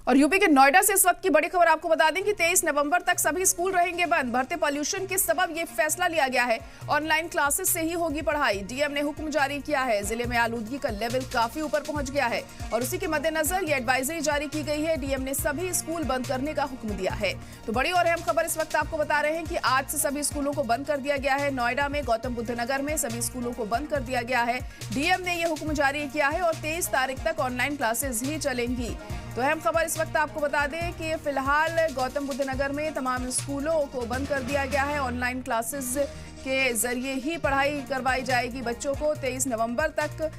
और यूपी के नोएडा से इस वक्त की बड़ी खबर आपको बता दें कि 23 नवंबर तक सभी स्कूल रहेंगे बंद। बढ़ते पॉल्यूशन के सबब ये फैसला लिया गया है। ऑनलाइन क्लासेस से ही होगी पढ़ाई। डीएम ने हुक्म जारी किया है। जिले में आलूदगी का लेवल काफी ऊपर पहुंच गया है और उसी के मद्देनजर ये एडवाइजरी जारी की गई है। डीएम ने सभी स्कूल बंद करने का हुक्म दिया है। तो बड़ी और अहम खबर इस वक्त आपको बता रहे हैं कि आज से सभी स्कूलों को बंद कर दिया गया है। नोएडा में, गौतम बुद्ध नगर में सभी स्कूलों को बंद कर दिया गया है। डीएम ने यह हुक्म जारी किया है और 23 तारीख तक ऑनलाइन क्लासेस ही चलेंगी। तो अहम खबर इस वक्त आपको बता दें कि फिलहाल गौतम बुद्ध नगर में तमाम स्कूलों को बंद कर दिया गया है। ऑनलाइन क्लासेस के जरिए ही पढ़ाई करवाई जाएगी बच्चों को। 23 नवंबर तक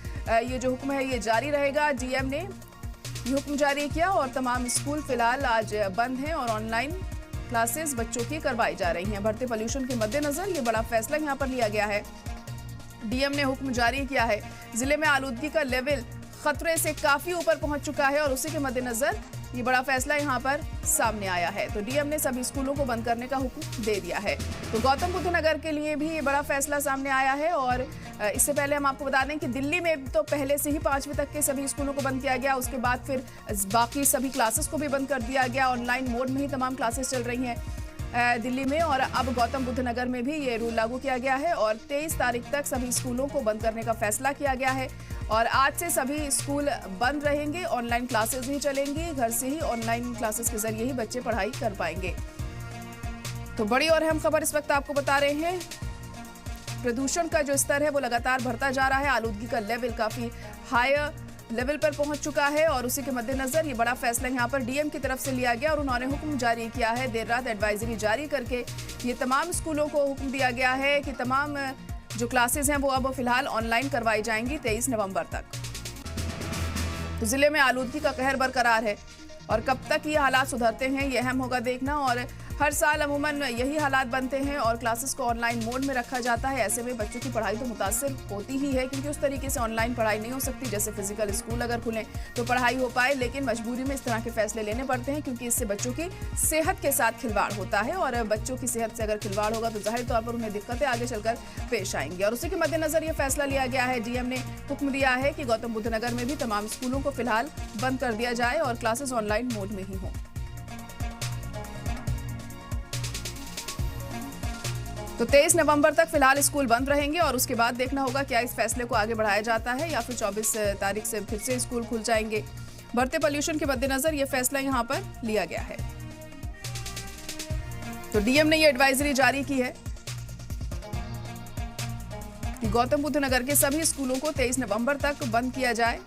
ये जो हुक्म है ये जारी रहेगा। डीएम ने ये हुक्म जारी किया और तमाम स्कूल फिलहाल आज बंद हैं और ऑनलाइन क्लासेस बच्चों की करवाई जा रही हैं। बढ़ते पोल्यूशन के मद्देनजर ये बड़ा फैसला यहाँ पर लिया गया है। डीएम ने हुक्म जारी किया है। जिले में आलूदगी का लेवल खतरे से काफी ऊपर पहुंच चुका है और उसी के मद्देनजर ये बड़ा फैसला यहां पर सामने आया है। तो डीएम ने सभी स्कूलों को बंद करने का हुक्म दे दिया है। तो गौतम बुद्ध नगर के लिए भी ये बड़ा फैसला सामने आया है। और इससे पहले हम आपको बता दें कि दिल्ली में तो पहले से ही 5वीं तक के सभी स्कूलों को बंद किया गया। उसके बाद फिर बाकी सभी क्लासेस को भी बंद कर दिया गया। ऑनलाइन मोड में ही तमाम क्लासेस चल रही हैं दिल्ली में। और अब गौतम बुद्ध नगर में भी ये रूल लागू किया गया है और 23 तारीख तक सभी स्कूलों को बंद करने का फैसला किया गया है। और आज से सभी स्कूल बंद रहेंगे। ऑनलाइन क्लासेस ही चलेंगी। घर से ही ऑनलाइन क्लासेस के जरिए ही बच्चे पढ़ाई कर पाएंगे। तो बड़ी और अहम खबर इस वक्त आपको बता रहे हैं, प्रदूषण का जो स्तर है वो लगातार बढ़ता जा रहा है। आलूदगी का लेवल काफी हायर लेवल पर पहुंच चुका है और उसी के मद्देनजर ये बड़ा फैसला यहां पर डीएम की तरफ से लिया गया और उन्होंने हुक्म जारी किया है। देर रात एडवाइजरी जारी करके ये तमाम स्कूलों को हुक्म दिया गया है कि तमाम जो क्लासेस हैं वो अब फिलहाल ऑनलाइन करवाई जाएंगी 23 नवंबर तक। तो जिले में आलूदगी का कहर बरकरार है और कब तक ये हालात सुधरते हैं ये अहम होगा देखना। और हर साल अमूमन यही हालात बनते हैं और क्लासेस को ऑनलाइन मोड में रखा जाता है। ऐसे में बच्चों की पढ़ाई तो मुतासिर होती ही है क्योंकि उस तरीके से ऑनलाइन पढ़ाई नहीं हो सकती जैसे फिजिकल स्कूल अगर खुलें तो पढ़ाई हो पाए। लेकिन मजबूरी में इस तरह के फैसले लेने पड़ते हैं क्योंकि इससे बच्चों की सेहत के साथ खिलवाड़ होता है और बच्चों की सेहत से अगर खिलवाड़ होगा तो जाहिर तौर पर उन्हें दिक्कतें आगे चलकर पेश आएंगी। और उसी के मद्देनजर ये फैसला लिया गया है। डीएम ने हुक्म दिया है कि गौतम बुद्ध नगर में भी तमाम स्कूलों को फिलहाल बंद कर दिया जाए और क्लासेस ऑनलाइन मोड में ही हों। तो 23 नवंबर तक फिलहाल स्कूल बंद रहेंगे और उसके बाद देखना होगा क्या इस फैसले को आगे बढ़ाया जाता है या फिर 24 तारीख से फिर से स्कूल खुल जाएंगे। बढ़ते पोल्यूशन के मद्देनजर यह फैसला यहां पर लिया गया है। तो डीएम ने यह एडवाइजरी जारी की है कि गौतम बुद्ध नगर के सभी स्कूलों को 23 नवंबर तक बंद किया जाए।